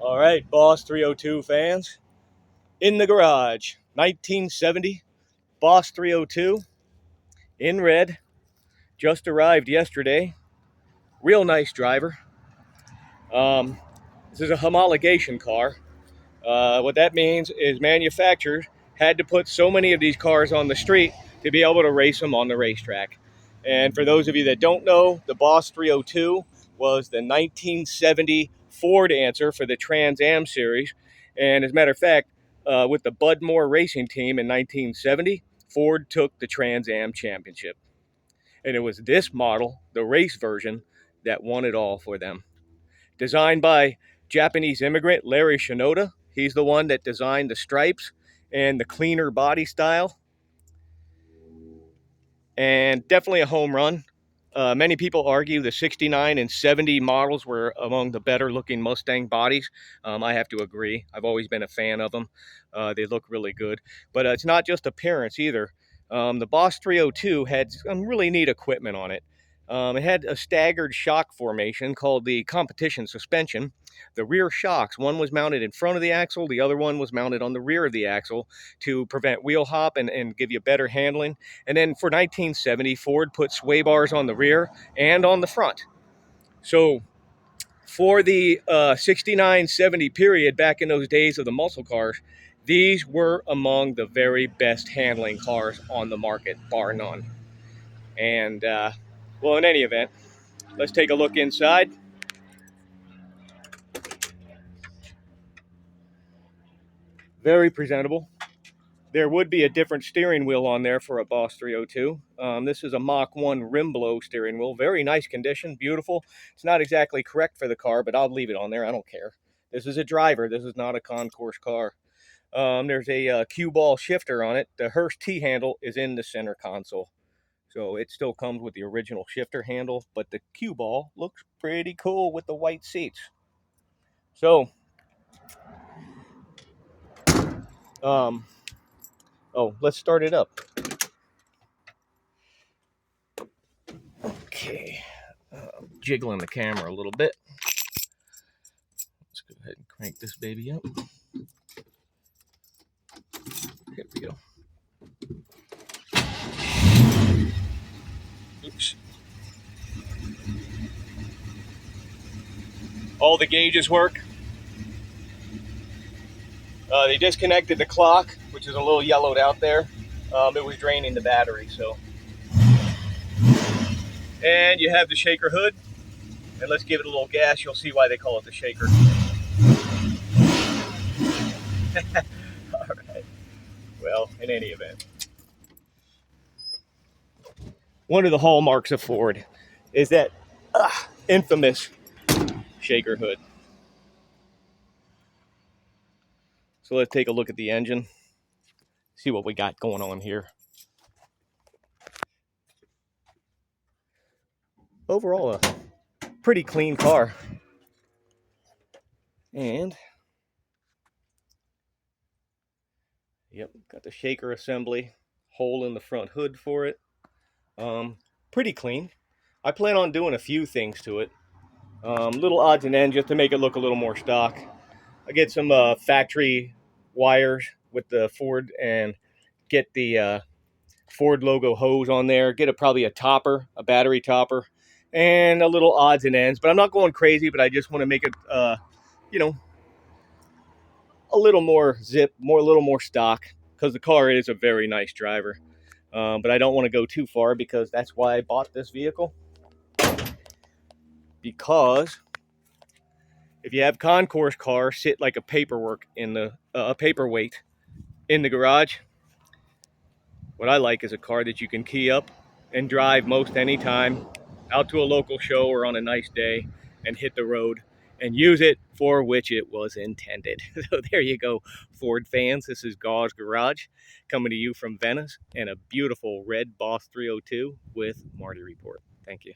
All right, Boss 302 fans, in the garage, 1970 Boss 302 in red, just arrived yesterday. Real nice driver. This is a homologation car. What that means is manufacturers had to put so many of these cars on the street to be able to race them on the racetrack. And for those of you that don't know, the Boss 302 was the 1970 Ford answer for the Trans Am series. And as a matter of fact, with the Bud Moore racing team in 1970, Ford took the Trans Am championship. And it was this model, the race version, that won it all for them. Designed by Japanese immigrant Larry Shinoda. He's the one that designed the stripes and the cleaner body style. And definitely a home run. Many people argue the 69 and 70 models were among the better looking Mustang bodies. I have to agree. I've always been a fan of them. They look really good. But it's not just appearance either. The Boss 302 had some really neat equipment on it. It had a staggered shock formation called the competition suspension. The rear shocks, one was mounted in front of the axle, the other one was mounted on the rear of the axle to prevent wheel hop and give you better handling. And then for 1970, Ford put sway bars on the rear and on the front. So for the 69-70 period, back in those days of the muscle cars, these were among the very best handling cars on the market, bar none. And, well, in any event, let's take a look inside. Very presentable. There would be a different steering wheel on there for a Boss 302. This is a Mach 1 rim blow steering wheel. Very nice condition, beautiful. It's not exactly correct for the car, but I'll leave it on there. I don't care. This is a driver. This is not a concourse car. There's a cue ball shifter on it. The Hurst T-handle is in the center console. So it still comes with the original shifter handle, but the cue ball looks pretty cool with the white seats. So, let's start it up. Okay, jiggling the camera a little bit. Let's go ahead and crank this baby up. Here we go. Oops. All the gauges work. They disconnected the clock, which is a little yellowed out there. It was draining the battery, so. And you have the shaker hood. And let's give it a little gas. You'll see why they call it the shaker. All right. Well, in any event. One of the hallmarks of Ford is that infamous shaker hood. So let's take a look at the engine, see what we got going on here. Overall, a pretty clean car. And, yep, got the shaker assembly, hole in the front hood for it. Pretty clean. I plan on doing a few things to it. Little odds and ends just to make it look a little more stock. I get some factory wires with the Ford and get the Ford logo hose on there. Get probably a topper, a battery topper, and a little odds and ends. But I'm not going crazy, but I just want to make it, you know, a little more zip, a little more stock, because the car is a very nice driver. But I don't want to go too far because that's why I bought this vehicle. Because if you have concourse cars sit like a paperweight in the garage, what I like is a car that you can key up and drive most any time out to a local show or on a nice day and hit the road and use it for which it was intended. So there you go, Ford fans. This is Gau's Garage coming to you from Venice and a beautiful red Boss 302 with Marty Report. Thank you.